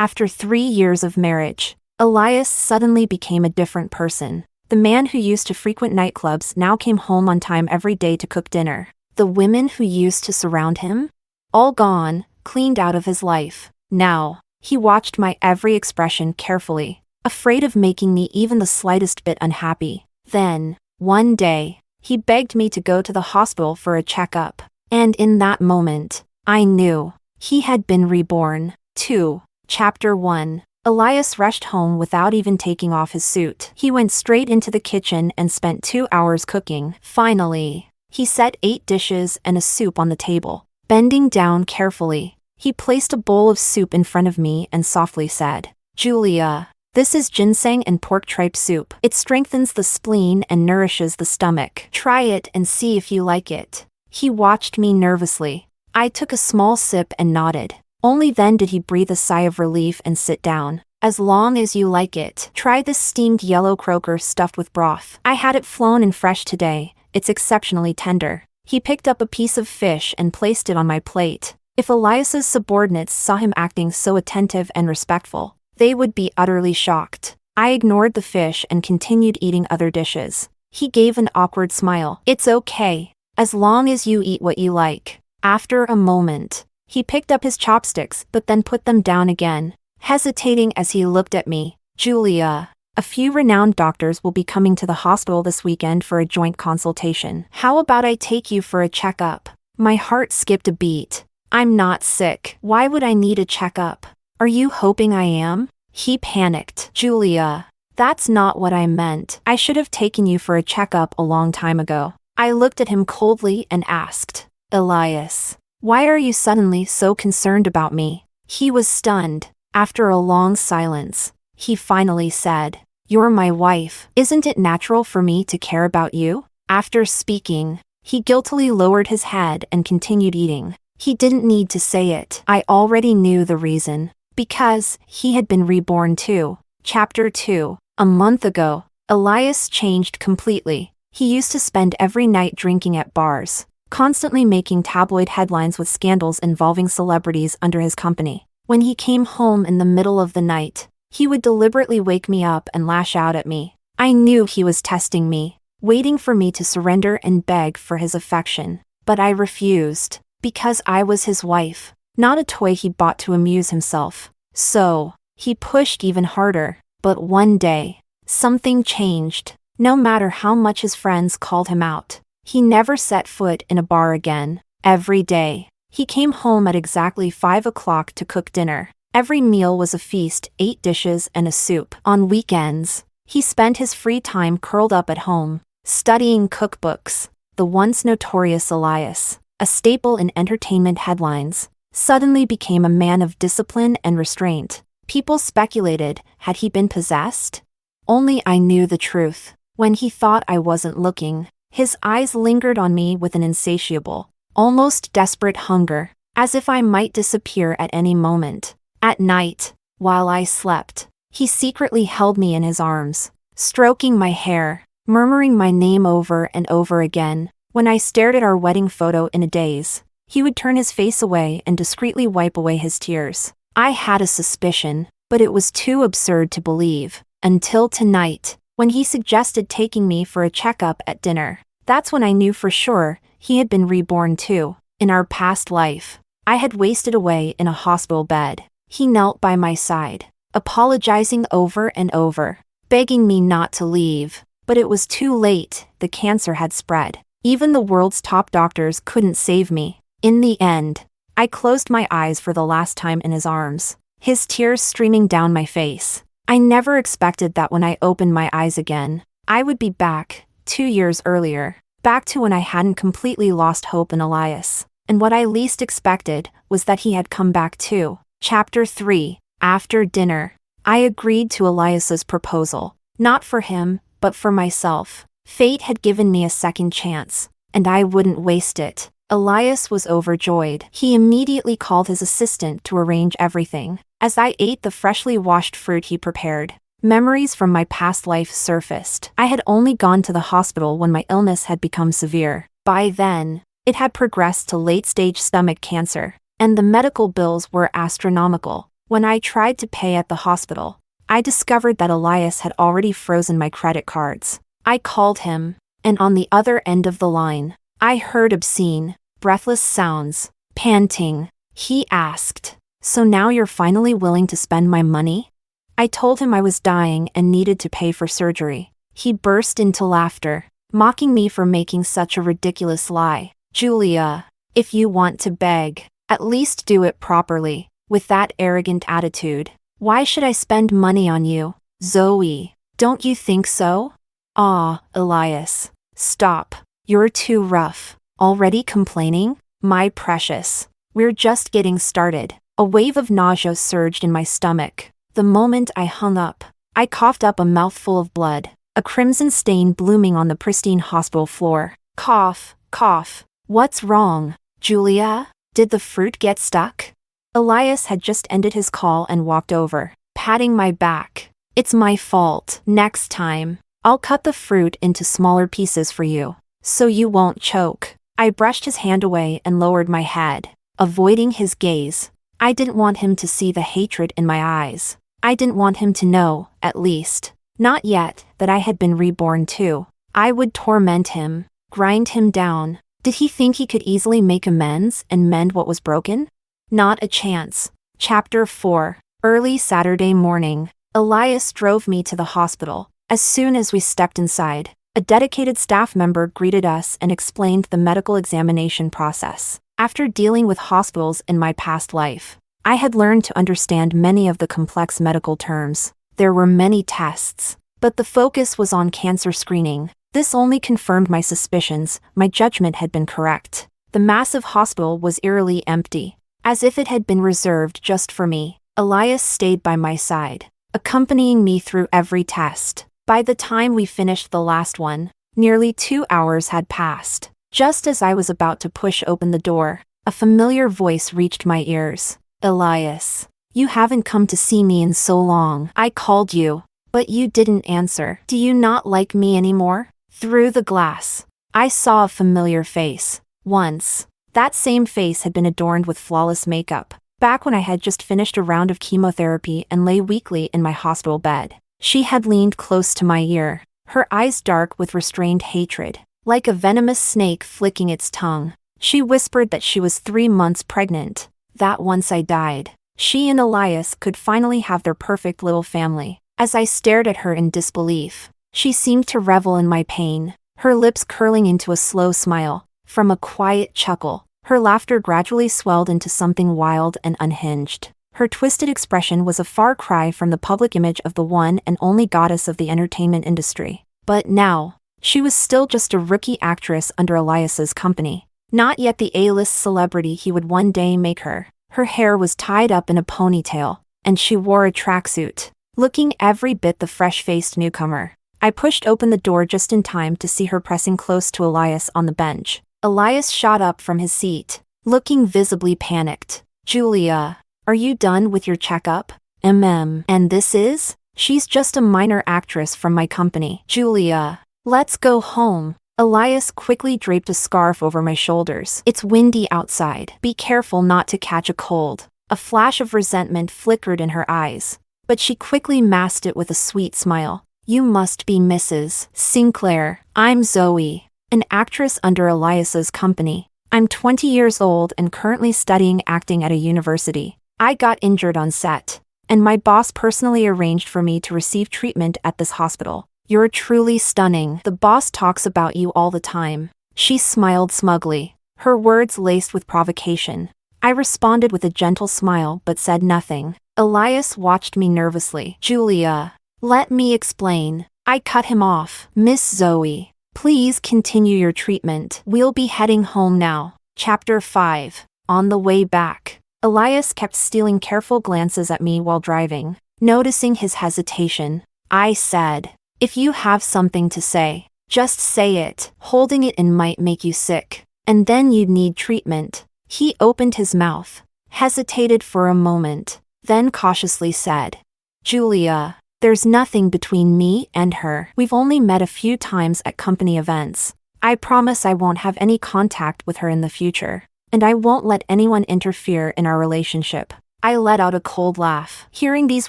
After 3 years of marriage, Elias suddenly became a different person. The man who used to frequent nightclubs now came home on time every day to cook dinner. The women who used to surround him? All gone, cleaned out of his life. Now, he watched my every expression carefully, afraid of making me even the slightest bit unhappy. Then, one day, he begged me to go to the hospital for a checkup. And in that moment, I knew he had been reborn. 2. Chapter 1. Elias rushed home without even taking off his suit. He went straight into the kitchen and spent 2 hours cooking. Finally, he set 8 dishes and a soup on the table. Bending down carefully, he placed a bowl of soup in front of me and softly said, "Julia, this is ginseng and pork tripe soup. It strengthens the spleen and nourishes the stomach. Try it and see if you like it." He watched me nervously. I took a small sip and nodded. Only then did he breathe a sigh of relief and sit down. "As long as you like it. Try this steamed yellow croaker stuffed with broth. I had it flown and fresh today. It's exceptionally tender." He picked up a piece of fish and placed it on my plate. If Elias's subordinates saw him acting so attentive and respectful, they would be utterly shocked. I ignored the fish and continued eating other dishes. He gave an awkward smile. "It's okay, as long as you eat what you like." After a moment, he picked up his chopsticks but then put them down again, hesitating as he looked at me. "Julia, a few renowned doctors will be coming to the hospital this weekend for a joint consultation. How about I take you for a checkup?" My heart skipped a beat. "I'm not sick. Why would I need a checkup? Are you hoping I am?" He panicked. "Julia, that's not what I meant. I should have taken you for a checkup a long time ago." I looked at him coldly and asked, "Elias, why are you suddenly so concerned about me?" He was stunned. After a long silence, he finally said, "You're my wife. Isn't it natural for me to care about you?" After speaking, he guiltily lowered his head and continued eating. He didn't need to say it. I already knew the reason. Because he had been reborn too. Chapter 2. A month ago, Elias changed completely. He used to spend every night drinking at bars, constantly making tabloid headlines with scandals involving celebrities under his company. When he came home in the middle of the night, he would deliberately wake me up and lash out at me. I knew he was testing me, waiting for me to surrender and beg for his affection. But I refused, because I was his wife, not a toy he bought to amuse himself. So, he pushed even harder. But one day, something changed. No matter how much his friends called him out, he never set foot in a bar again. Every day, he came home at exactly 5 o'clock to cook dinner. Every meal was a feast, 8 dishes and a soup. On weekends, he spent his free time curled up at home, studying cookbooks. The once notorious Elias, a staple in entertainment headlines, suddenly became a man of discipline and restraint. People speculated, had he been possessed? Only I knew the truth. When he thought I wasn't looking, his eyes lingered on me with an insatiable, almost desperate hunger, as if I might disappear at any moment. At night, while I slept, he secretly held me in his arms, stroking my hair, murmuring my name over and over again. When I stared at our wedding photo in a daze, he would turn his face away and discreetly wipe away his tears. I had a suspicion, but it was too absurd to believe, until tonight, when he suggested taking me for a checkup at dinner. That's when I knew for sure he had been reborn too. In our past life, I had wasted away in a hospital bed. He knelt by my side, apologizing over and over, begging me not to leave. But it was too late, the cancer had spread. Even the world's top doctors couldn't save me. In the end, I closed my eyes for the last time in his arms, his tears streaming down my face. I never expected that when I opened my eyes again, I would be back, 2 years earlier, back to when I hadn't completely lost hope in Elias. And what I least expected was that he had come back too. Chapter 3. After dinner, I agreed to Elias's proposal. Not for him, but for myself. Fate had given me a second chance, and I wouldn't waste it. Elias was overjoyed. He immediately called his assistant to arrange everything. As I ate the freshly washed fruit he prepared, memories from my past life surfaced. I had only gone to the hospital when my illness had become severe. By then, it had progressed to late-stage stomach cancer, and the medical bills were astronomical. When I tried to pay at the hospital, I discovered that Elias had already frozen my credit cards. I called him, and on the other end of the line, I heard obscene, breathless sounds, panting. He asked, "So now you're finally willing to spend my money?" I told him I was dying and needed to pay for surgery. He burst into laughter, mocking me for making such a ridiculous lie. "Julia, if you want to beg, at least do it properly, with that arrogant attitude. Why should I spend money on you, Zoe? Don't you think so?" "Ah, Elias, stop. You're too rough. Already complaining? My precious. We're just getting started." A wave of nausea surged in my stomach. The moment I hung up, I coughed up a mouthful of blood, a crimson stain blooming on the pristine hospital floor. Cough, cough. "What's wrong, Julia? Did the fruit get stuck?" Elias had just ended his call and walked over, patting my back. "It's my fault. Next time, I'll cut the fruit into smaller pieces for you, so you won't choke." I brushed his hand away and lowered my head, avoiding his gaze. I didn't want him to see the hatred in my eyes. I didn't want him to know, at least, not yet, that I had been reborn too. I would torment him, grind him down. Did he think he could easily make amends and mend what was broken? Not a chance. Chapter 4. Early Saturday morning. Elias drove me to the hospital. As soon as we stepped inside, a dedicated staff member greeted us and explained the medical examination process. After dealing with hospitals in my past life, I had learned to understand many of the complex medical terms. There were many tests, but the focus was on cancer screening. This only confirmed my suspicions. My judgment had been correct. The massive hospital was eerily empty, as if it had been reserved just for me. Elias stayed by my side, accompanying me through every test. By the time we finished the last one, nearly 2 hours had passed. Just as I was about to push open the door, a familiar voice reached my ears. "Elias, you haven't come to see me in so long. I called you, but you didn't answer. Do you not like me anymore?" Through the glass, I saw a familiar face. Once, that same face had been adorned with flawless makeup, back when I had just finished a round of chemotherapy and lay weakly in my hospital bed. She had leaned close to my ear, her eyes dark with restrained hatred, like a venomous snake flicking its tongue. She whispered that she was 3 months pregnant, that once I died, she and Elias could finally have their perfect little family. As I stared at her in disbelief, she seemed to revel in my pain, her lips curling into a slow smile. From a quiet chuckle, her laughter gradually swelled into something wild and unhinged. Her twisted expression was a far cry from the public image of the one and only goddess of the entertainment industry. But now, she was still just a rookie actress under Elias's company, not yet the A-list celebrity he would one day make her. Her hair was tied up in a ponytail, and she wore a tracksuit, looking every bit the fresh-faced newcomer. I pushed open the door just in time to see her pressing close to Elias on the bench. Elias shot up from his seat, looking visibly panicked. "Julia, are you done with your checkup?" And this is? She's just a minor actress from my company." "Julia, let's go home." Elias quickly draped a scarf over my shoulders. "It's windy outside. Be careful not to catch a cold." A flash of resentment flickered in her eyes, but she quickly masked it with a sweet smile. "You must be Mrs. Sinclair. I'm Zoe, an actress under Elias's company. I'm 20 years old and currently studying acting at a university. I got injured on set, and my boss personally arranged for me to receive treatment at this hospital. You're truly stunning. The boss talks about you all the time." She smiled smugly, her words laced with provocation. I responded with a gentle smile but said nothing. Elias watched me nervously. "Julia, let me explain." I cut him off. "Miss Zoe, please continue your treatment. We'll be heading home now." Chapter 5. On the way back, Elias kept stealing careful glances at me while driving. Noticing his hesitation, I said, "If you have something to say, just say it. Holding it in might make you sick, and then you'd need treatment." He opened his mouth, hesitated for a moment, then cautiously said, "Julia, there's nothing between me and her. We've only met a few times at company events. I promise I won't have any contact with her in the future, and I won't let anyone interfere in our relationship." I let out a cold laugh. Hearing these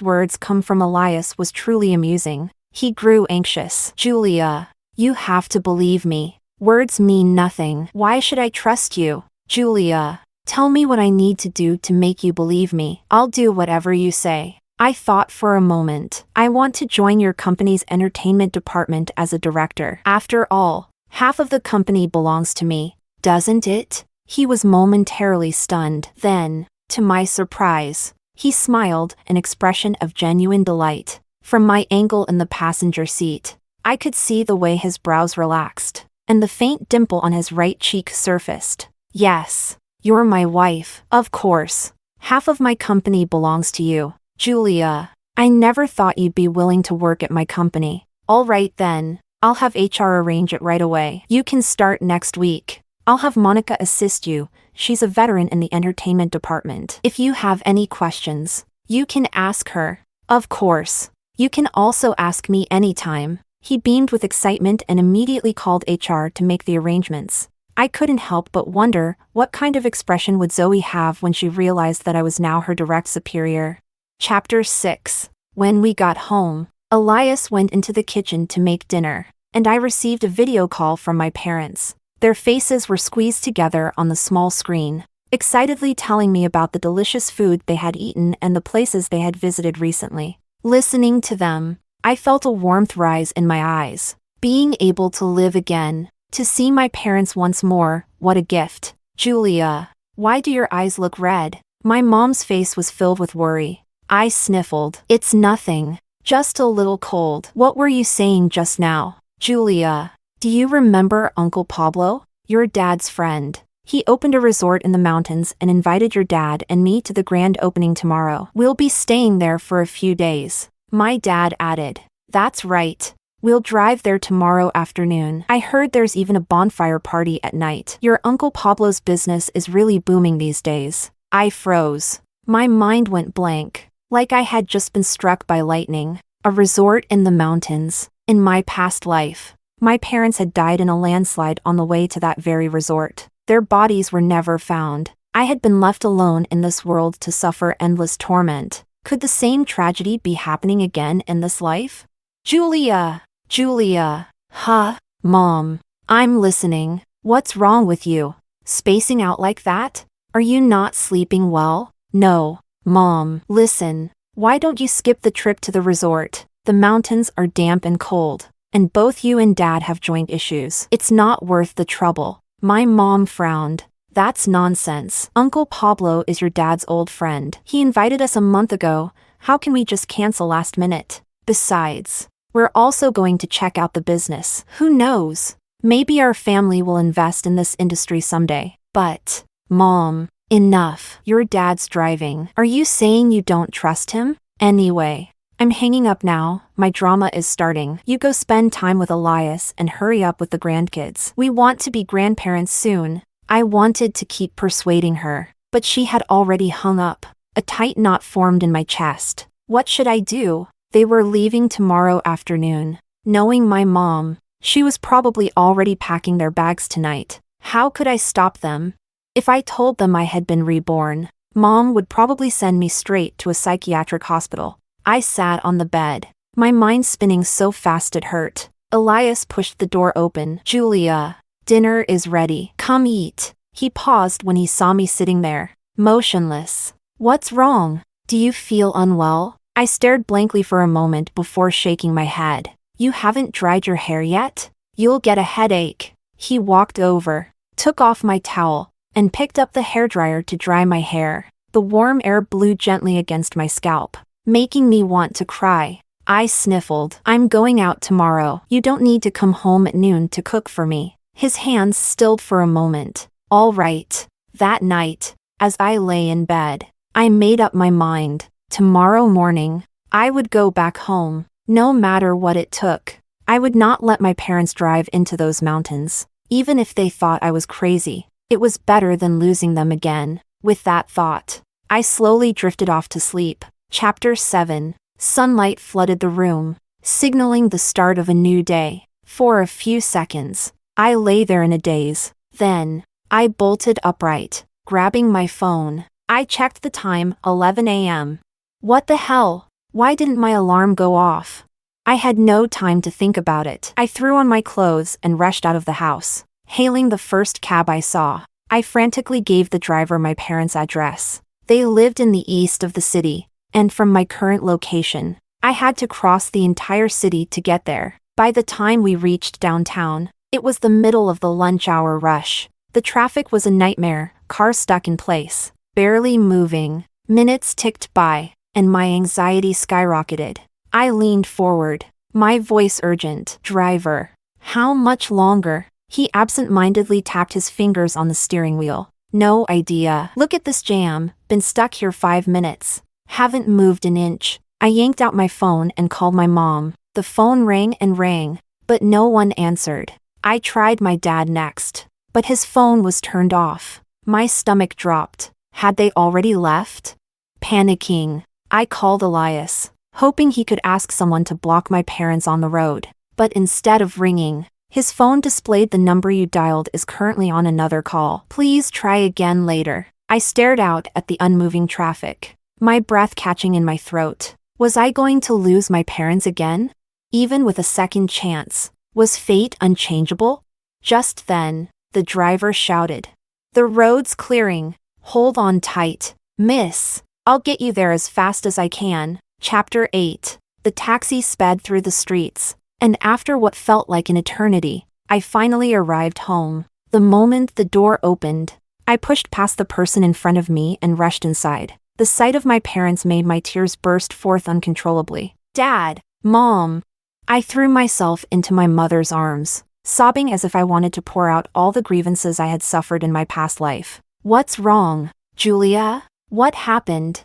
words come from Elias was truly amusing. He grew anxious. Julia, you have to believe me. Words mean nothing. Why should I trust you? Julia, tell me what I need to do to make you believe me. I'll do whatever you say. I thought for a moment. I want to join your company's entertainment department as a director. After all, half of the company belongs to me, doesn't it? He was momentarily stunned. Then, to my surprise, he smiled, an expression of genuine delight. From my angle in the passenger seat, I could see the way his brows relaxed, and the faint dimple on his right cheek surfaced. Yes, you're my wife. Of course. Half of my company belongs to you. Julia, I never thought you'd be willing to work at my company. All right then, I'll have HR arrange it right away. You can start next week. I'll have Monica assist you. She's a veteran in the entertainment department. If you have any questions, you can ask her. Of course. You can also ask me anytime. He beamed with excitement and immediately called HR to make the arrangements. I couldn't help but wonder, what kind of expression would Zoe have when she realized that I was now her direct superior? Chapter 6. When we got home, Elias went into the kitchen to make dinner, and I received a video call from my parents. Their faces were squeezed together on the small screen, excitedly telling me about the delicious food they had eaten and the places they had visited recently. Listening to them, I felt a warmth rise in my eyes. Being able to live again, to see my parents once more, what a gift. Julia, why do your eyes look red? My mom's face was filled with worry. I sniffled. It's nothing. Just a little cold. What were you saying just now? Julia, do you remember Uncle Pablo? Your dad's friend. He opened a resort in the mountains and invited your dad and me to the grand opening tomorrow. We'll be staying there for a few days. My dad added. That's right. We'll drive there tomorrow afternoon. I heard there's even a bonfire party at night. Your Uncle Pablo's business is really booming these days. I froze. My mind went blank. Like I had just been struck by lightning. A resort in the mountains. In my past life, my parents had died in a landslide on the way to that very resort. Their bodies were never found. I had been left alone in this world to suffer endless torment. Could the same tragedy be happening again in this life? Julia! Julia! Huh? Mom, I'm listening. What's wrong with you? Spacing out like that? Are you not sleeping well? No. Mom, listen. Why don't you skip the trip to the resort? The mountains are damp and cold, and both you and Dad have joint issues. It's not worth the trouble. My mom frowned. That's nonsense. Uncle Pablo is your dad's old friend. He invited us a month ago. How can we just cancel last minute? Besides, we're also going to check out the business. Who knows? Maybe our family will invest in this industry someday. But, Mom, enough. Your dad's driving. Are you saying you don't trust him? Anyway, I'm hanging up now. My drama is starting. You go spend time with Elias and hurry up with the grandkids. We want to be grandparents soon. I wanted to keep persuading her, but she had already hung up. A tight knot formed in my chest. What should I do? They were leaving tomorrow afternoon. Knowing my mom, she was probably already packing their bags tonight. How could I stop them? If I told them I had been reborn, Mom would probably send me straight to a psychiatric hospital. I sat on the bed, my mind spinning so fast it hurt. Elias pushed the door open. Julia, dinner is ready. Come eat. He paused when he saw me sitting there, motionless. What's wrong? Do you feel unwell? I stared blankly for a moment before shaking my head. You haven't dried your hair yet? You'll get a headache. He walked over, took off my towel, and picked up the hairdryer to dry my hair. The warm air blew gently against my scalp, making me want to cry. I sniffled. I'm going out tomorrow. You don't need to come home at noon to cook for me. His hands stilled for a moment. All right. That night, as I lay in bed, I made up my mind. Tomorrow morning, I would go back home, no matter what it took. I would not let my parents drive into those mountains, even if they thought I was crazy. It was better than losing them again. With that thought, I slowly drifted off to sleep. Chapter 7. Sunlight flooded the room, signaling the start of a new day. For a few seconds, I lay there in a daze. Then, I bolted upright, grabbing my phone. I checked the time, 11 a.m. What the hell? Why didn't my alarm go off? I had no time to think about it. I threw on my clothes and rushed out of the house. Hailing the first cab I saw, I frantically gave the driver my parents' address. They lived in the east of the city, and from my current location, I had to cross the entire city to get there. By the time we reached downtown, it was the middle of the lunch hour rush. The traffic was a nightmare, cars stuck in place, barely moving. Minutes ticked by, and my anxiety skyrocketed. I leaned forward, my voice urgent. Driver, how much longer? He absent-mindedly tapped his fingers on the steering wheel. No idea. Look at this jam, been stuck here 5 minutes. Haven't moved an inch. I yanked out my phone and called my mom. The phone rang and rang, but no one answered. I tried my dad next, but his phone was turned off. My stomach dropped. Had they already left? Panicking, I called Elias, hoping he could ask someone to block my parents on the road. But instead of ringing, his phone displayed the number you dialed is currently on another call. Please try again later. I stared out at the unmoving traffic, my breath catching in my throat. Was I going to lose my parents again? Even with a second chance, was fate unchangeable? Just then, the driver shouted, "The road's clearing. Hold on tight, miss. I'll get you there as fast as I can." Chapter 8. The taxi sped through the streets, and after what felt like an eternity, I finally arrived home. The moment the door opened, I pushed past the person in front of me and rushed inside. The sight of my parents made my tears burst forth uncontrollably. Dad, Mom. I threw myself into my mother's arms, sobbing as if I wanted to pour out all the grievances I had suffered in my past life. What's wrong, Julia? What happened?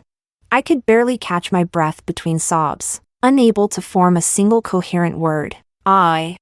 I could barely catch my breath between sobs, unable to form a single coherent word. A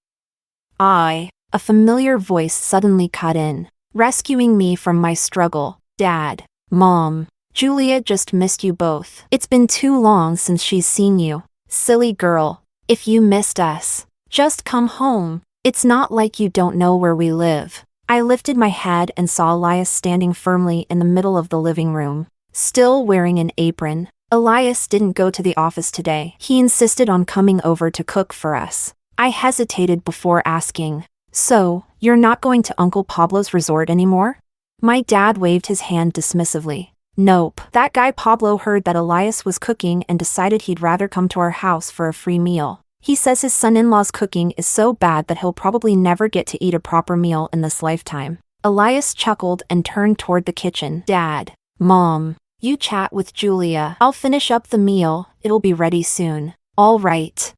familiar voice suddenly cut in, rescuing me from my struggle. Dad, Mom, Julia just missed you both. It's been too long since she's seen you. Silly girl, if you missed us, just come home. It's not like you don't know where we live. I lifted my head and saw Elias standing firmly in the middle of the living room, still wearing an apron. Elias didn't go to the office today. He insisted on coming over to cook for us. I hesitated before asking, "So, you're not going to Uncle Pablo's resort anymore?" My dad waved his hand dismissively. Nope. That guy Pablo heard that Elias was cooking and decided he'd rather come to our house for a free meal. He says his son-in-law's cooking is so bad that he'll probably never get to eat a proper meal in this lifetime. Elias chuckled and turned toward the kitchen. Dad, Mom, you chat with Julia. I'll finish up the meal, it'll be ready soon. All right.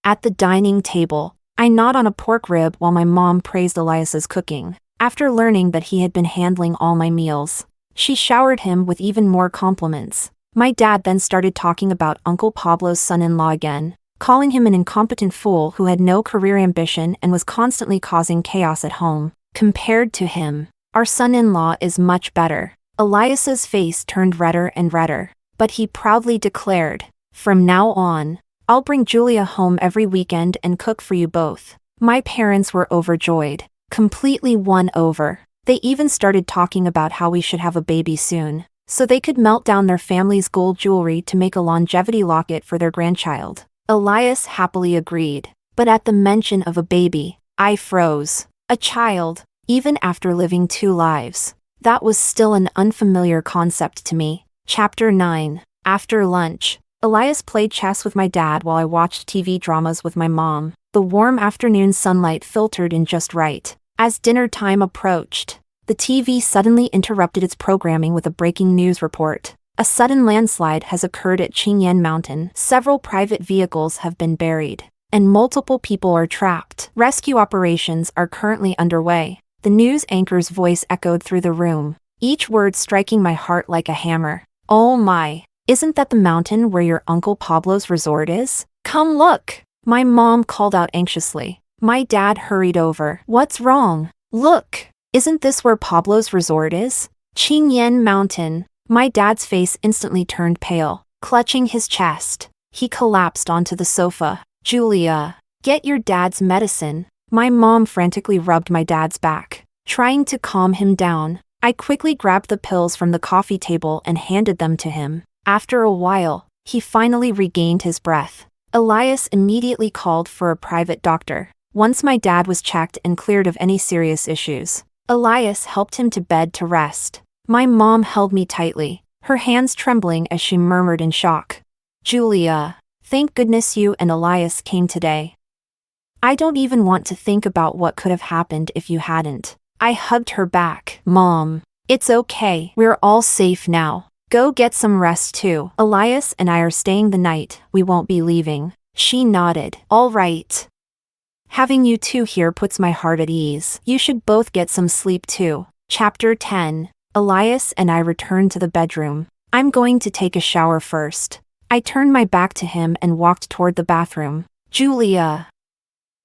At the dining table, I gnawed on a pork rib while my mom praised Elias's cooking. After learning that he had been handling all my meals, she showered him with even more compliments. My dad then started talking about Uncle Pablo's son-in-law again, calling him an incompetent fool who had no career ambition and was constantly causing chaos at home. Compared to him, our son-in-law is much better. Elias's face turned redder and redder, but he proudly declared, "From now on, I'll bring Julia home every weekend and cook for you both." My parents were overjoyed, completely won over. They even started talking about how we should have a baby soon, so they could melt down their family's gold jewelry to make a longevity locket for their grandchild. Elias happily agreed, but at the mention of a baby, I froze. A child, even after living 2 lives. That was still an unfamiliar concept to me. Chapter 9. After lunch, Elias played chess with my dad while I watched TV dramas with my mom. The warm afternoon sunlight filtered in just right. As dinner time approached, the TV suddenly interrupted its programming with a breaking news report. A sudden landslide has occurred at Qingyan Mountain. Several private vehicles have been buried, and multiple people are trapped. Rescue operations are currently underway. The news anchor's voice echoed through the room, each word striking my heart like a hammer. Oh my, isn't that the mountain where your Uncle Pablo's resort is? Come look! My mom called out anxiously. My dad hurried over. What's wrong? Look! Isn't this where Pablo's resort is? Qingyan Mountain. My dad's face instantly turned pale, clutching his chest. He collapsed onto the sofa. Julia, get your dad's medicine. My mom frantically rubbed my dad's back, trying to calm him down. I quickly grabbed the pills from the coffee table and handed them to him. After a while, he finally regained his breath. Elias immediately called for a private doctor. Once my dad was checked and cleared of any serious issues, Elias helped him to bed to rest. My mom held me tightly, her hands trembling as she murmured in shock, "Julia, thank goodness you and Elias came today. I don't even want to think about what could have happened if you hadn't." I hugged her back. "Mom, it's okay. We're all safe now. Go get some rest too. Elias and I are staying the night. We won't be leaving." She nodded. "All right. Having you two here puts my heart at ease. You should both get some sleep too." Chapter 10. Elias and I returned to the bedroom. "I'm going to take a shower first." I turned my back to him and walked toward the bathroom. "Julia."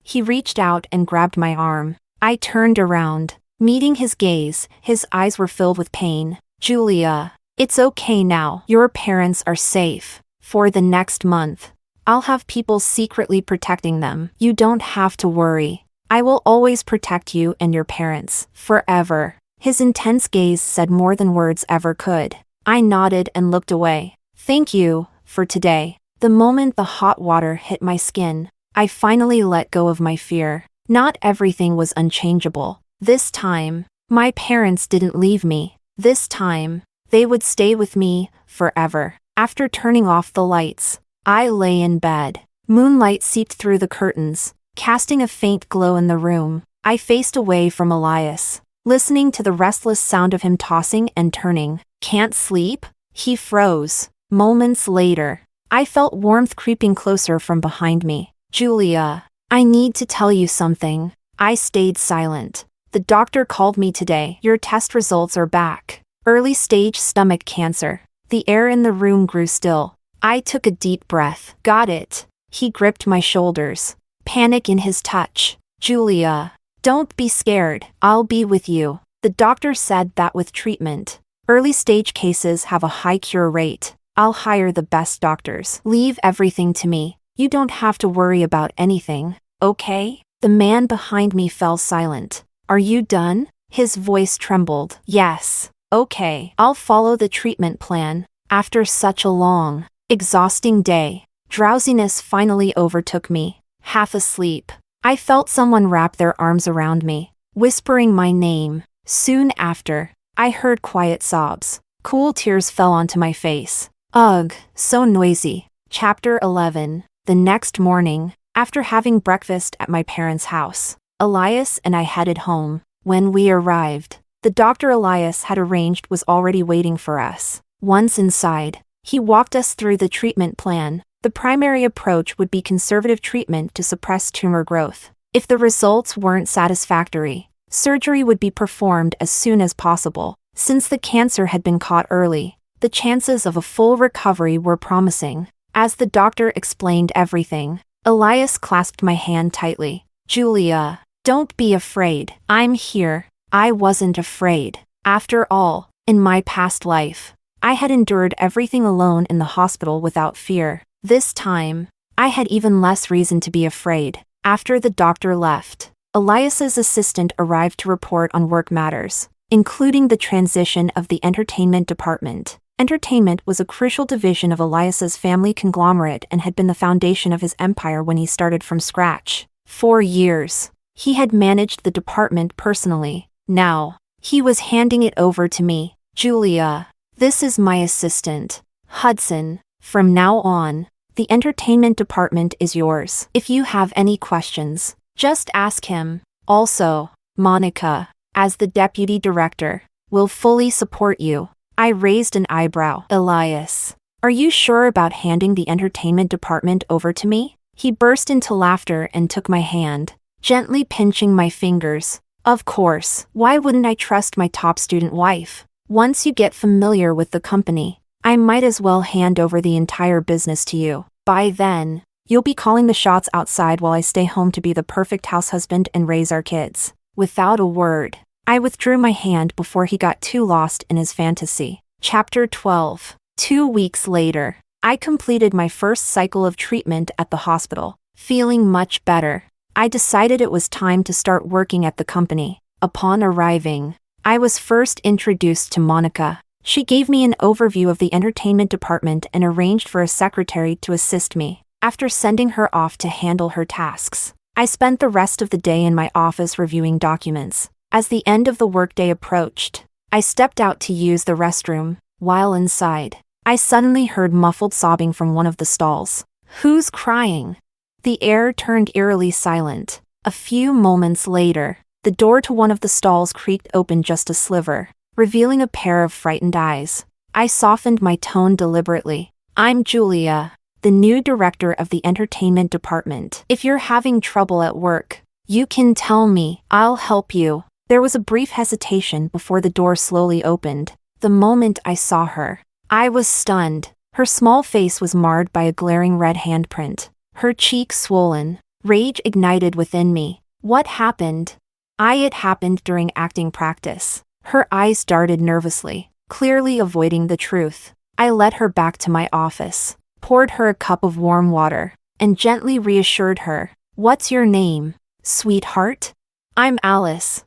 He reached out and grabbed my arm. I turned around. Meeting his gaze, his eyes were filled with pain. "Julia, it's okay now. Your parents are safe. For the next month, I'll have people secretly protecting them. You don't have to worry. I will always protect you and your parents, forever." His intense gaze said more than words ever could. I nodded and looked away. "Thank you, for today." The moment the hot water hit my skin, I finally let go of my fear. Not everything was unchangeable. This time, my parents didn't leave me. This time, they would stay with me, forever. After turning off the lights, I lay in bed. Moonlight seeped through the curtains, casting a faint glow in the room. I faced away from Elias, listening to the restless sound of him tossing and turning. "Can't sleep?" He froze. Moments later, I felt warmth creeping closer from behind me. "Julia, I need to tell you something." I stayed silent. "The doctor called me today. Your test results are back. Early stage stomach cancer." The air in the room grew still. I took a deep breath. "Got it." He gripped my shoulders, panic in his touch. "Julia, don't be scared. I'll be with you." The doctor said that with treatment, early stage cases have a high cure rate. I'll hire the best doctors. Leave everything to me. You don't have to worry about anything, okay? The man behind me fell silent. "Are you done?" His voice trembled. "Yes." "Okay, I'll follow the treatment plan." After such a long, exhausting day, drowsiness finally overtook me. Half asleep, I felt someone wrap their arms around me, whispering my name. Soon after, I heard quiet sobs. Cool tears fell onto my face. Ugh, so noisy. Chapter 11. The next morning, after having breakfast at my parents' house, Elias and I headed home. When we arrived, the doctor Elias had arranged was already waiting for us. Once inside, he walked us through the treatment plan. The primary approach would be conservative treatment to suppress tumor growth. If the results weren't satisfactory, surgery would be performed as soon as possible. Since the cancer had been caught early, the chances of a full recovery were promising. As the doctor explained everything, Elias clasped my hand tightly. "Julia, don't be afraid. I'm here." I wasn't afraid. After all, in my past life, I had endured everything alone in the hospital without fear. This time, I had even less reason to be afraid. After the doctor left, Elias's assistant arrived to report on work matters, including the transition of the entertainment department. Entertainment was a crucial division of Elias's family conglomerate and had been the foundation of his empire when he started from scratch. For years, he had managed the department personally. Now, he was handing it over to me. "Julia, this is my assistant, Hudson. From now on, the entertainment department is yours. If you have any questions, just ask him. Also, Monica, as the deputy director, will fully support you." I raised an eyebrow. "Elias, are you sure about handing the entertainment department over to me?" He burst into laughter and took my hand, gently pinching my fingers. "Of course. Why wouldn't I trust my top student wife? Once you get familiar with the company, I might as well hand over the entire business to you. By then, you'll be calling the shots outside while I stay home to be the perfect house husband and raise our kids." Without a word, I withdrew my hand before he got too lost in his fantasy. Chapter 12. 2 weeks later, I completed my first cycle of treatment at the hospital. Feeling much better, I decided it was time to start working at the company. Upon arriving, I was first introduced to Monica. She gave me an overview of the entertainment department and arranged for a secretary to assist me. After sending her off to handle her tasks, I spent the rest of the day in my office reviewing documents. As the end of the workday approached, I stepped out to use the restroom. While inside, I suddenly heard muffled sobbing from one of the stalls. Who's crying? The air turned eerily silent. A few moments later, the door to one of the stalls creaked open just a sliver, revealing a pair of frightened eyes. I softened my tone deliberately. I'm Julia, the new director of the entertainment department. If you're having trouble at work, you can tell me. I'll help you. There was a brief hesitation before the door slowly opened. The moment I saw her, I was stunned. Her small face was marred by a glaring red handprint, her cheeks swollen. Rage ignited within me. What happened? It happened during acting practice. Her eyes darted nervously, clearly avoiding the truth. I led her back to my office, poured her a cup of warm water, and gently reassured her. What's your name, sweetheart? I'm Alice.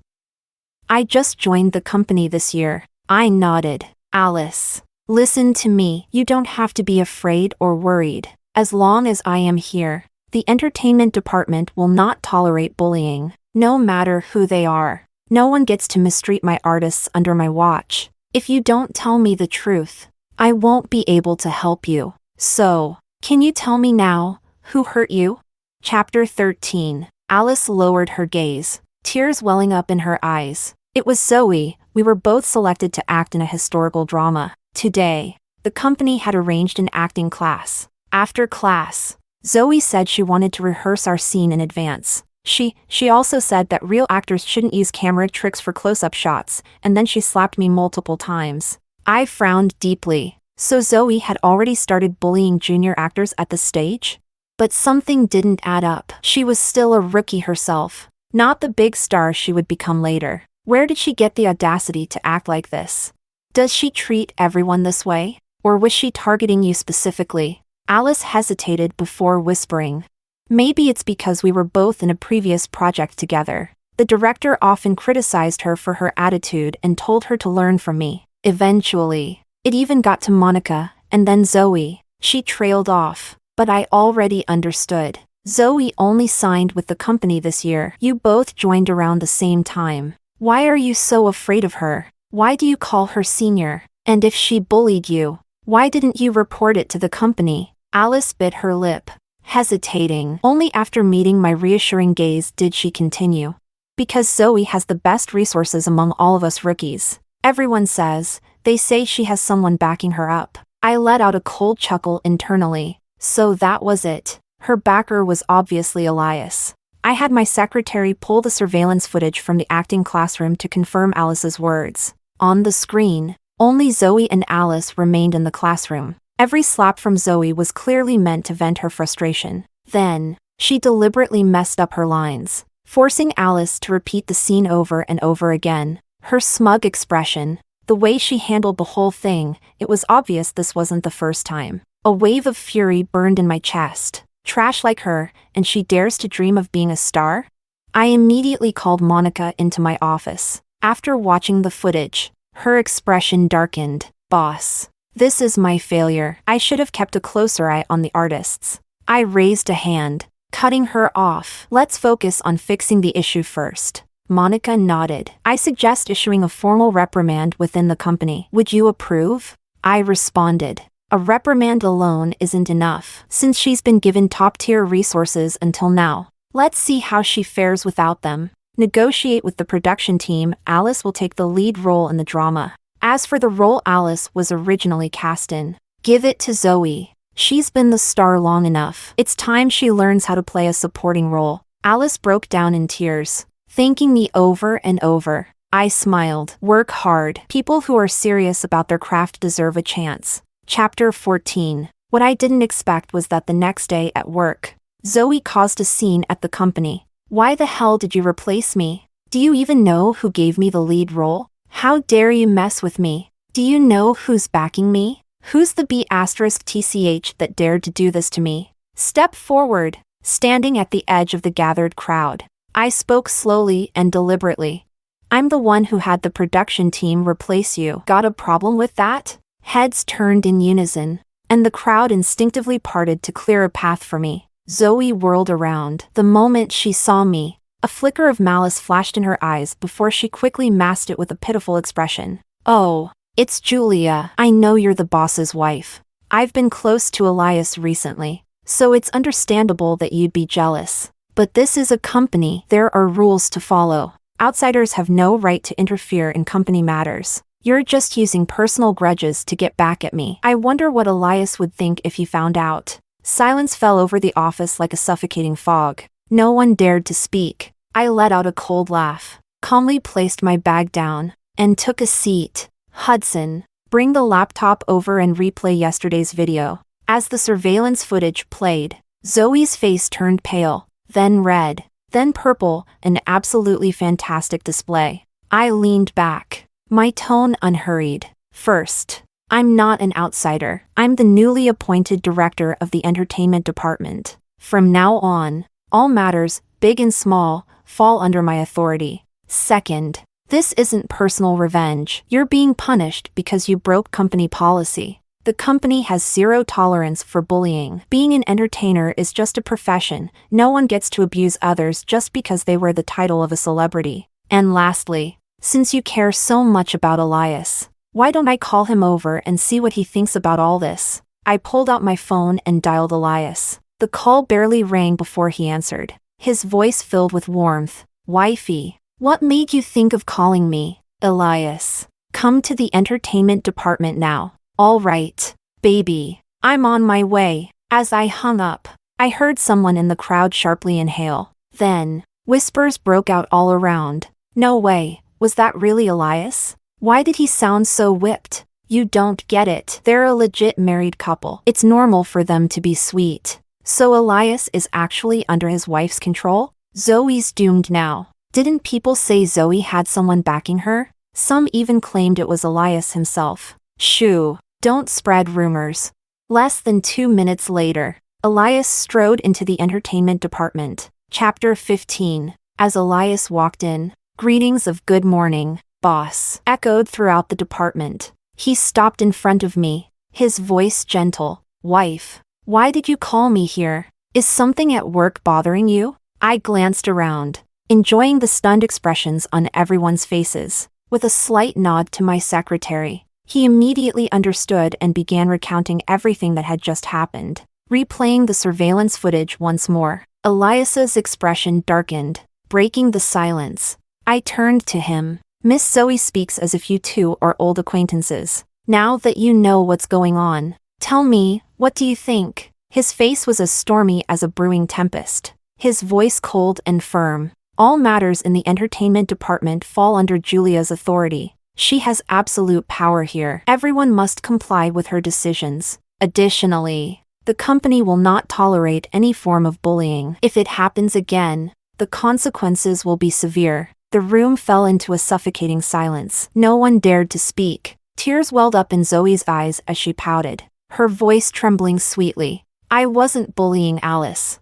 I just joined the company this year. I nodded. Alice, listen to me. You don't have to be afraid or worried. As long as I am here, the entertainment department will not tolerate bullying, no matter who they are. No one gets to mistreat my artists under my watch. If you don't tell me the truth, I won't be able to help you. So, can you tell me now, who hurt you? Chapter 13. Alice lowered her gaze, tears welling up in her eyes. It was Zoe. We were both selected to act in a historical drama. Today, the company had arranged an acting class. After class, Zoe said she wanted to rehearse our scene in advance. She also said that real actors shouldn't use camera tricks for close-up shots, and then she slapped me multiple times. I frowned deeply. So Zoe had already started bullying junior actors at the stage? But something didn't add up. She was still a rookie herself, not the big star she would become later. Where did she get the audacity to act like this? Does she treat everyone this way? Or was she targeting you specifically? Alice hesitated before whispering. Maybe it's because we were both in a previous project together. The director often criticized her for her attitude and told her to learn from me. Eventually, it even got to Monica, and then Zoe. She trailed off, but I already understood. Zoe only signed with the company this year. You both joined around the same time. Why are you so afraid of her? Why do you call her senior? And if she bullied you, why didn't you report it to the company? Alice bit her lip, hesitating. Only after meeting my reassuring gaze did she continue. Because Zoe has the best resources among all of us rookies. Everyone says, they say she has someone backing her up. I let out a cold chuckle internally. So that was it. Her backer was obviously Elias. I had my secretary pull the surveillance footage from the acting classroom to confirm Alice's words. On the screen, only Zoe and Alice remained in the classroom. Every slap from Zoe was clearly meant to vent her frustration. Then, she deliberately messed up her lines, forcing Alice to repeat the scene over and over again. Her smug expression, the way she handled the whole thing, it was obvious this wasn't the first time. A wave of fury burned in my chest. Trash like her, and she dares to dream of being a star? I immediately called Monica into my office. After watching the footage, her expression darkened. Boss, this is my failure. I should have kept a closer eye on the artists. I raised a hand, cutting her off. Let's focus on fixing the issue first. Monica nodded. I suggest issuing a formal reprimand within the company. Would you approve? I responded. A reprimand alone isn't enough, since she's been given top-tier resources until now. Let's see how she fares without them. Negotiate with the production team. Alice will take the lead role in the drama. As for the role Alice was originally cast in, give it to Zoe. She's been the star long enough. It's time she learns how to play a supporting role. Alice broke down in tears, thanking me over and over. I smiled. Work hard. People who are serious about their craft deserve a chance. Chapter 14. What I didn't expect was that the next day at work, Zoe caused a scene at the company. Why the hell did you replace me? Do you even know who gave me the lead role? How dare you mess with me? Do you know who's backing me? Who's the B*TCH that dared to do this to me? Step forward. Standing at the edge of the gathered crowd, I spoke slowly and deliberately. I'm the one who had the production team replace you. Got a problem with that? Heads turned in unison, and the crowd instinctively parted to clear a path for me. Zoe whirled around. The moment she saw me, a flicker of malice flashed in her eyes before she quickly masked it with a pitiful expression. Oh, it's Julia. I know you're the boss's wife. I've been close to Elias recently, so it's understandable that you'd be jealous. But this is a company. There are rules to follow. Outsiders have no right to interfere in company matters. You're just using personal grudges to get back at me. I wonder what Elias would think if he found out. Silence fell over the office like a suffocating fog. No one dared to speak. I let out a cold laugh, calmly placed my bag down, and took a seat. Hudson, bring the laptop over and replay yesterday's video. As the surveillance footage played, Zoe's face turned pale, then red, then purple, an absolutely fantastic display. I leaned back, my tone unhurried. First, I'm not an outsider. I'm the newly appointed director of the entertainment department. From now on, all matters, big and small, fall under my authority. Second, this isn't personal revenge. You're being punished because you broke company policy. The company has zero tolerance for bullying. Being an entertainer is just a profession. No one gets to abuse others just because they wear the title of a celebrity. And lastly, since you care so much about Elias, why don't I call him over and see what he thinks about all this? I pulled out my phone and dialed Elias. The call barely rang before he answered. His voice filled with warmth. Wifey, what made you think of calling me? Elias, come to the entertainment department now. All right, baby, I'm on my way. As I hung up, I heard someone in the crowd sharply inhale. Then, whispers broke out all around. No way, was that really Elias? Why did he sound so whipped? You don't get it. They're a legit married couple. It's normal for them to be sweet. So Elias is actually under his wife's control? Zoe's doomed now. Didn't people say Zoe had someone backing her? Some even claimed it was Elias himself. Shoo, don't spread rumors. Less than 2 minutes later, Elias strode into the entertainment department. Chapter 15. As Elias walked in, greetings of good morning, boss, echoed throughout the department. He stopped in front of me, his voice gentle. Wife, why did you call me here? Is something at work bothering you? I glanced around, enjoying the stunned expressions on everyone's faces. With a slight nod to my secretary, he immediately understood and began recounting everything that had just happened. Replaying the surveillance footage once more, Elias's expression darkened, breaking the silence. I turned to him. Miss Zoe speaks as if you two are old acquaintances. Now that you know what's going on, tell me, what do you think? His face was as stormy as a brewing tempest, his voice cold and firm. All matters in the entertainment department fall under Julia's authority. She has absolute power here. Everyone must comply with her decisions. Additionally, the company will not tolerate any form of bullying. If it happens again, the consequences will be severe. The room fell into a suffocating silence. No one dared to speak. Tears welled up in Zoe's eyes as she pouted, her voice trembling sweetly. I wasn't bullying Alice.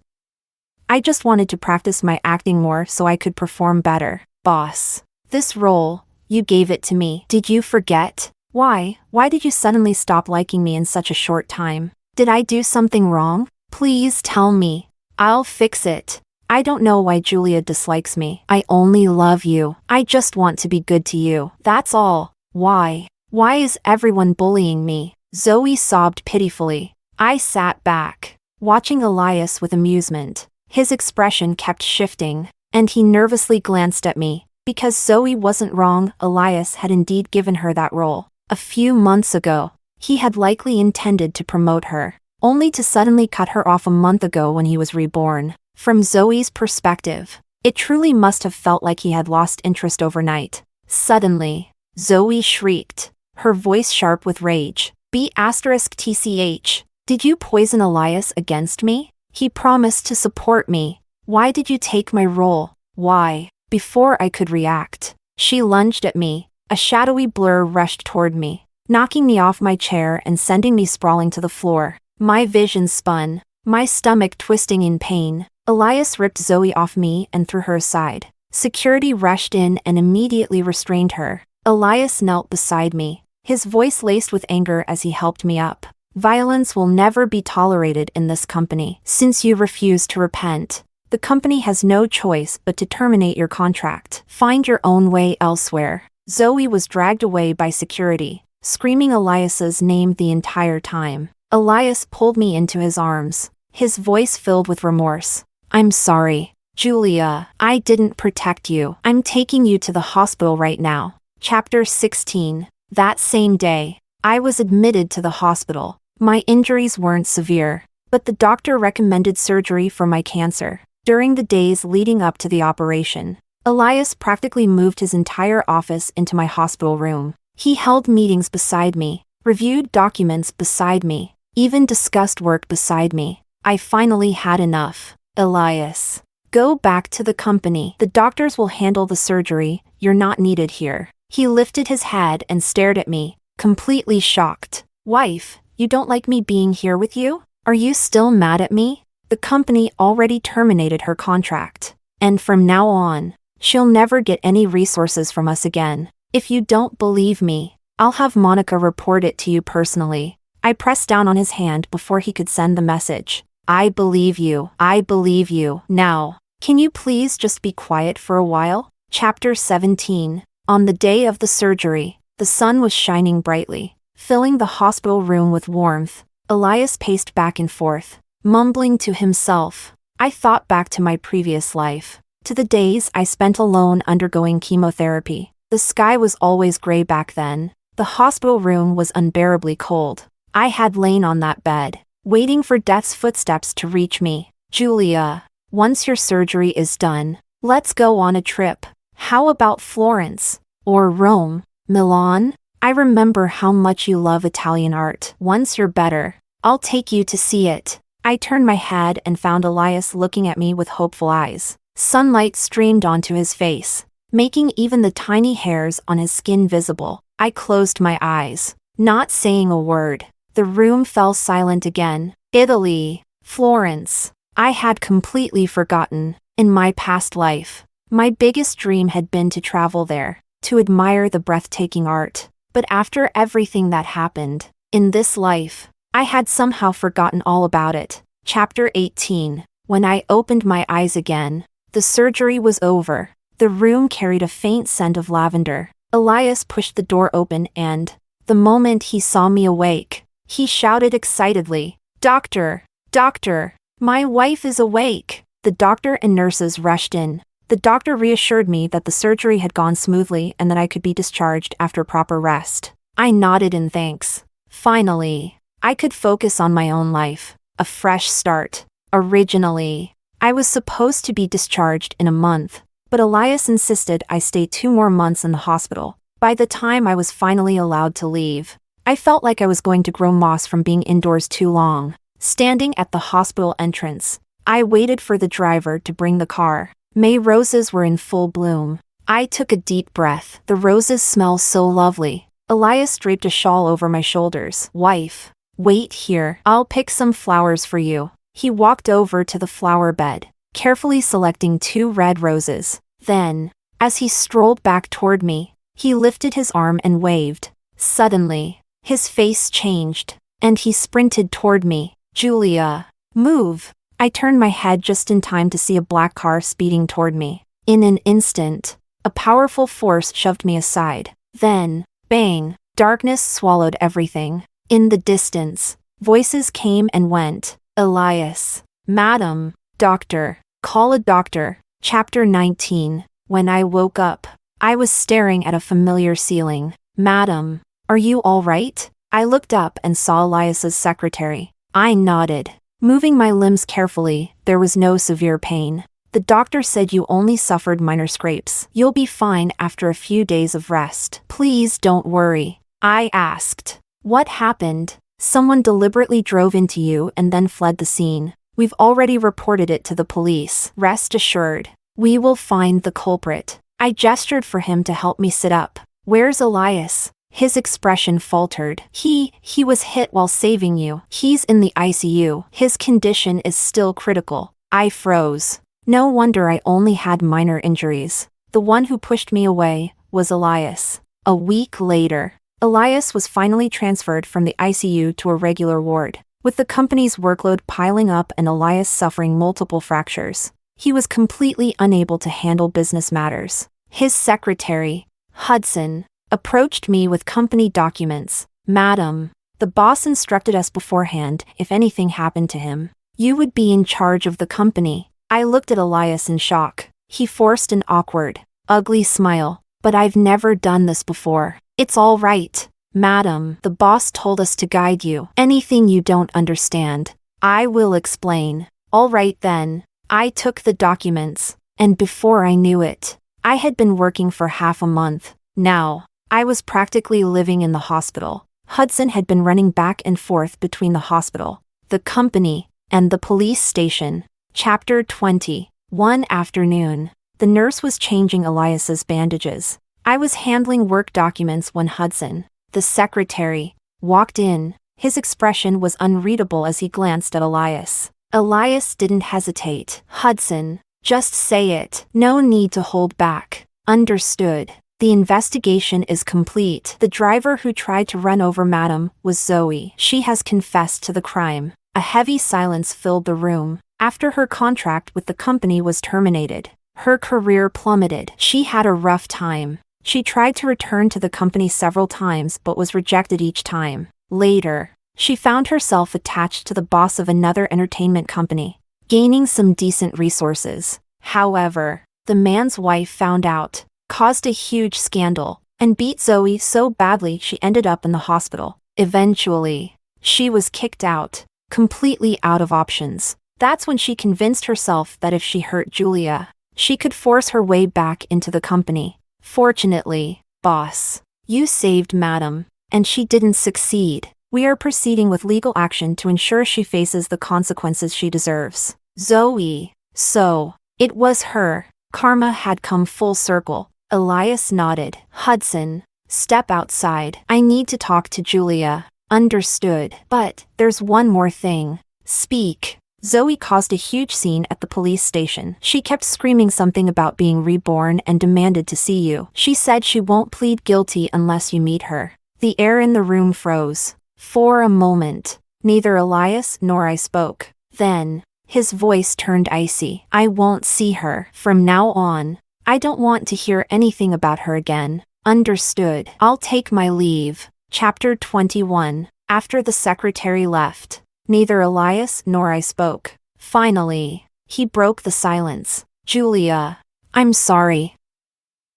I just wanted to practice my acting more so I could perform better. Boss, this role, you gave it to me. Did you forget? Why did you suddenly stop liking me in such a short time? Did I do something wrong? Please tell me. I'll fix it. I don't know why Julia dislikes me. I only love you. I just want to be good to you. That's all. Why is everyone bullying me? Zoe sobbed pitifully. I sat back, watching Elias with amusement. His expression kept shifting, and he nervously glanced at me. Because Zoe wasn't wrong, Elias had indeed given her that role. A few months ago, he had likely intended to promote her, only to suddenly cut her off a month ago when he was reborn. From Zoe's perspective, it truly must have felt like he had lost interest overnight. Suddenly, Zoe shrieked, her voice sharp with rage. B*TCH. Did you poison Elias against me? He promised to support me. Why did you take my role? Why? Before I could react, she lunged at me. A shadowy blur rushed toward me, knocking me off my chair and sending me sprawling to the floor. My vision spun, my stomach twisting in pain. Elias ripped Zoe off me and threw her aside, Security rushed in and immediately restrained her. Elias knelt beside me, his voice laced with anger as he helped me up. Violence will never be tolerated in this company. Since you refuse to repent, the company has no choice but to terminate your contract. Find your own way elsewhere. Zoe was dragged away by security, screaming Elias's name the entire time. Elias pulled me into his arms, his voice filled with remorse. I'm sorry, Julia. I didn't protect you. I'm taking you to the hospital right now. Chapter 16. That same day, I was admitted to the hospital. My injuries weren't severe, but the doctor recommended surgery for my cancer. During the days leading up to the operation, Elias practically moved his entire office into my hospital room. He held meetings beside me, reviewed documents beside me, even discussed work beside me. I finally had enough. Elias, go back to the company. The doctors will handle the surgery. You're not needed here. He lifted his head and stared at me, completely shocked. Wife, you don't like me being here with you? Are you still mad at me? The company already terminated her contract. And from now on, she'll never get any resources from us again. If you don't believe me, I'll have Monica report it to you personally. I pressed down on his hand before he could send the message. I believe you. I believe you. Now, can you please just be quiet for a while? Chapter 17. On the day of the surgery, the sun was shining brightly, filling the hospital room with warmth. Elias paced back and forth, mumbling to himself. I thought back to my previous life, to the days I spent alone undergoing chemotherapy. The sky was always gray back then. The hospital room was unbearably cold. I had lain on that bed, waiting for death's footsteps to reach me. Julia, once your surgery is done, let's go on a trip. How about Florence? Or Rome? Milan? I remember how much you love Italian art. Once you're better, I'll take you to see it. I turned my head and found Elias looking at me with hopeful eyes. Sunlight streamed onto his face, making even the tiny hairs on his skin visible. I closed my eyes, not saying a word. The room fell silent again. Italy, Florence. I had completely forgotten. In my past life, my biggest dream had been to travel there, to admire the breathtaking art. But after everything that happened, in this life, I had somehow forgotten all about it. Chapter 18. When I opened my eyes again, the surgery was over. The room carried a faint scent of lavender. Elias pushed the door open and, the moment he saw me awake, he shouted excitedly, "Doctor! Doctor! My wife is awake!" The doctor and nurses rushed in. The doctor reassured me that the surgery had gone smoothly and that I could be discharged after proper rest. I nodded in thanks. Finally, I could focus on my own life. A fresh start. Originally, I was supposed to be discharged in a month, but Elias insisted I stay 2 more months in the hospital. By the time I was finally allowed to leave, I felt like I was going to grow moss from being indoors too long. Standing at the hospital entrance, I waited for the driver to bring the car. May roses were in full bloom. I took a deep breath. The roses smell so lovely. Elias draped a shawl over my shoulders. Wife, wait here. I'll pick some flowers for you. He walked over to the flower bed, carefully selecting 2 red roses. Then, as he strolled back toward me, he lifted his arm and waved. Suddenly, his face changed, and he sprinted toward me. Julia, move. I turned my head just in time to see a black car speeding toward me. In an instant, a powerful force shoved me aside. Then, bang, darkness swallowed everything. In the distance, voices came and went. Elias, Madam, Doctor, call a doctor. Chapter 19. When I woke up, I was staring at a familiar ceiling. Madam, are you all right? I looked up and saw Elias's secretary. I nodded. Moving my limbs carefully, there was no severe pain. The doctor said you only suffered minor scrapes. You'll be fine after a few days of rest. Please don't worry. I asked. What happened? Someone deliberately drove into you and then fled the scene. We've already reported it to the police. Rest assured, we will find the culprit. I gestured for him to help me sit up. Where's Elias? His expression faltered. He was hit while saving you. He's in the ICU. His condition is still critical. I froze. No wonder I only had minor injuries. The one who pushed me away was Elias. A week later, Elias was finally transferred from the ICU to a regular ward. With the company's workload piling up and Elias suffering multiple fractures, he was completely unable to handle business matters. His secretary, Hudson, approached me with company documents. "Madam, the boss instructed us beforehand if anything happened to him, you would be in charge of the company." I looked at Elias in shock. He forced an awkward, ugly smile. "But I've never done this before." "It's all right, madam. The boss told us to guide you. Anything you don't understand, I will explain." "All right then." I took the documents, and before I knew it, I had been working for half a month. Now, I was practically living in the hospital. Hudson had been running back and forth between the hospital, the company, and the police station. Chapter 20. One afternoon, the nurse was changing Elias's bandages. I was handling work documents when Hudson, the secretary, walked in. His expression was unreadable as he glanced at Elias. Elias didn't hesitate. "Hudson, just say it. No need to hold back." "Understood. The investigation is complete. The driver who tried to run over Madam was Zoe. She has confessed to the crime." A heavy silence filled the room. After her contract with the company was terminated, her career plummeted. She had a rough time. She tried to return to the company several times but was rejected each time. Later, she found herself attached to the boss of another entertainment company, gaining some decent resources. However, the man's wife found out, caused a huge scandal, and beat Zoe so badly she ended up in the hospital. Eventually, she was kicked out, completely out of options. That's when she convinced herself that if she hurt Julia, she could force her way back into the company. Fortunately, boss, you saved Madam, and she didn't succeed. We are proceeding with legal action to ensure she faces the consequences she deserves. Zoe. So, it was her. Karma had come full circle. Elias nodded. "Hudson, step outside. I need to talk to Julia." "Understood. But, there's one more thing." "Speak." Zoe caused a huge scene at the police station. She kept screaming something about being reborn and demanded to see you. She said she won't plead guilty unless you meet her. The air in the room froze. For a moment, neither Elias nor I spoke. Then, his voice turned icy. "I won't see her. From now on, I don't want to hear anything about her again." "Understood. I'll take my leave." Chapter 21. After the secretary left, neither Elias nor I spoke. Finally, he broke the silence. "Julia, I'm sorry.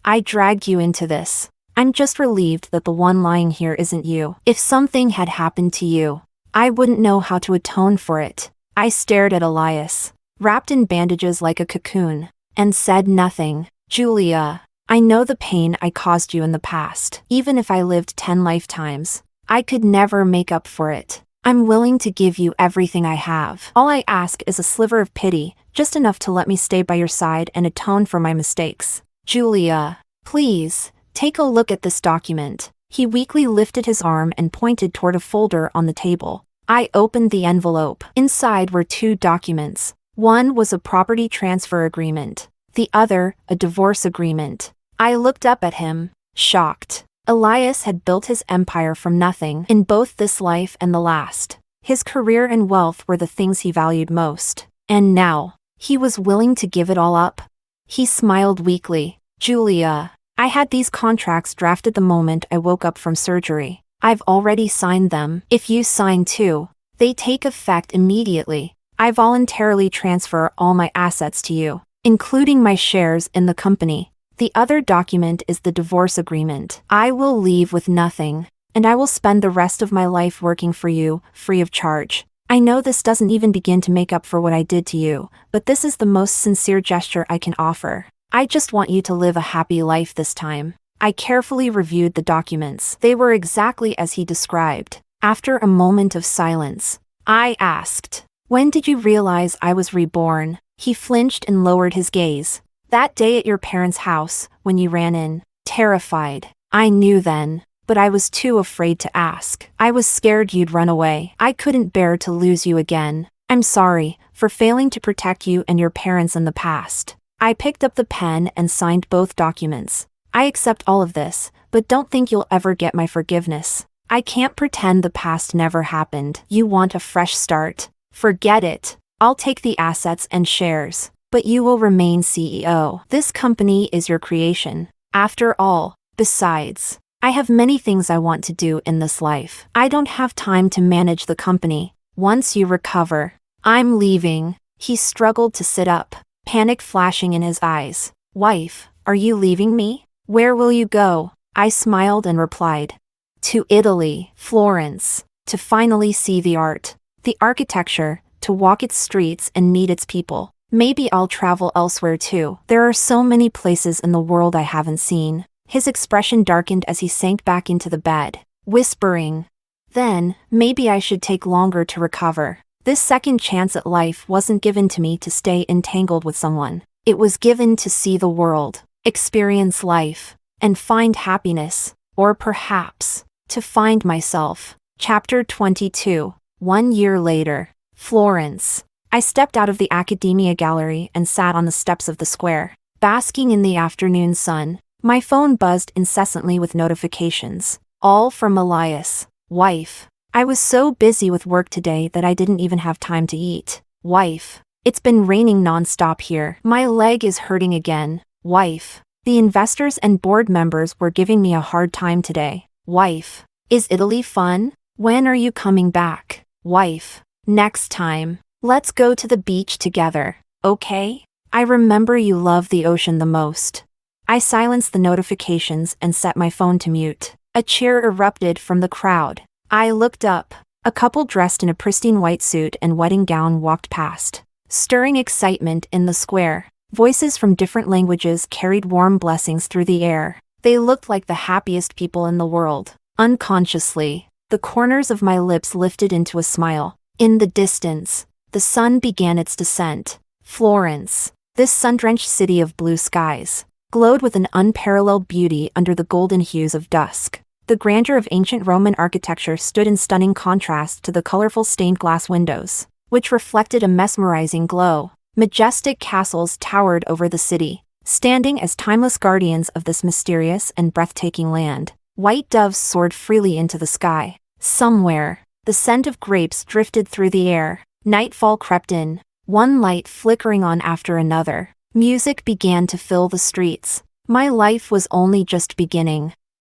I dragged you into this. I'm just relieved that the one lying here isn't you. If something had happened to you, I wouldn't know how to atone for it." I stared at Elias, wrapped in bandages like a cocoon, and said nothing. "Julia, I know the pain I caused you in the past. Even if I lived 10 lifetimes, I could never make up for it. I'm willing to give you everything I have. All I ask is a sliver of pity, just enough to let me stay by your side and atone for my mistakes. Julia, please, take a look at this document." He weakly lifted his arm and pointed toward a folder on the table. I opened the envelope. Inside were 2 documents. One was a property transfer agreement, the other, a divorce agreement. I looked up at him, shocked. Elias had built his empire from nothing in both this life and the last. His career and wealth were the things he valued most. And now, he was willing to give it all up? He smiled weakly. "Julia, I had these contracts drafted the moment I woke up from surgery. I've already signed them. If you sign too, they take effect immediately. I voluntarily transfer all my assets to you, including my shares in the company. The other document is the divorce agreement. I will leave with nothing, and I will spend the rest of my life working for you, free of charge. I know this doesn't even begin to make up for what I did to you, but this is the most sincere gesture I can offer. I just want you to live a happy life this time." I carefully reviewed the documents. They were exactly as he described. After a moment of silence, I asked, "When did you realize I was reborn?" He flinched and lowered his gaze. "That day at your parents' house, when you ran in, terrified. I knew then, but I was too afraid to ask. I was scared you'd run away. I couldn't bear to lose you again." I'm sorry for failing to protect you and your parents in the past. I picked up the pen and signed both documents. I accept all of this, but don't think you'll ever get my forgiveness. I can't pretend the past never happened. You want a fresh start? Forget it. I'll take the assets and shares, but you will remain CEO. This company is your creation. After all, besides, I have many things I want to do in this life. I don't have time to manage the company. Once you recover, I'm leaving. He struggled to sit up, panic flashing in his eyes. Wife, are you leaving me? Where will you go? I smiled and replied. To Italy, Florence, to finally see the art, the architecture, to walk its streets and meet its people. Maybe I'll travel elsewhere too. There are so many places in the world I haven't seen. His expression darkened as he sank back into the bed, whispering, then, maybe I should take longer to recover. This second chance at life wasn't given to me to stay entangled with someone. It was given to see the world, experience life, and find happiness, or perhaps, to find myself. Chapter 22. 1 year later. Florence. I stepped out of the Academia gallery and sat on the steps of the square, basking in the afternoon sun. My phone buzzed incessantly with notifications, all from Elias. Wife. I was so busy with work today that I didn't even have time to eat. Wife. It's been raining non-stop here. My leg is hurting again. Wife. The investors and board members were giving me a hard time today. Wife. Is Italy fun? When are you coming back? Wife. Next time. Let's go to the beach together, okay? I remember you love the ocean the most. I silenced the notifications and set my phone to mute. A cheer erupted from the crowd. I looked up. A couple dressed in a pristine white suit and wedding gown walked past, stirring excitement in the square. Voices from different languages carried warm blessings through the air. They looked like the happiest people in the world. Unconsciously, the corners of my lips lifted into a smile. In the distance, the sun began its descent. Florence, this sun-drenched city of blue skies, glowed with an unparalleled beauty under the golden hues of dusk. The grandeur of ancient Roman architecture stood in stunning contrast to the colorful stained glass windows, which reflected a mesmerizing glow. Majestic castles towered over the city, standing as timeless guardians of this mysterious and breathtaking land. White doves soared freely into the sky. Somewhere, the scent of grapes drifted through the air. Nightfall crept in, one light flickering on after another. Music began to fill the streets. My life was only just beginning.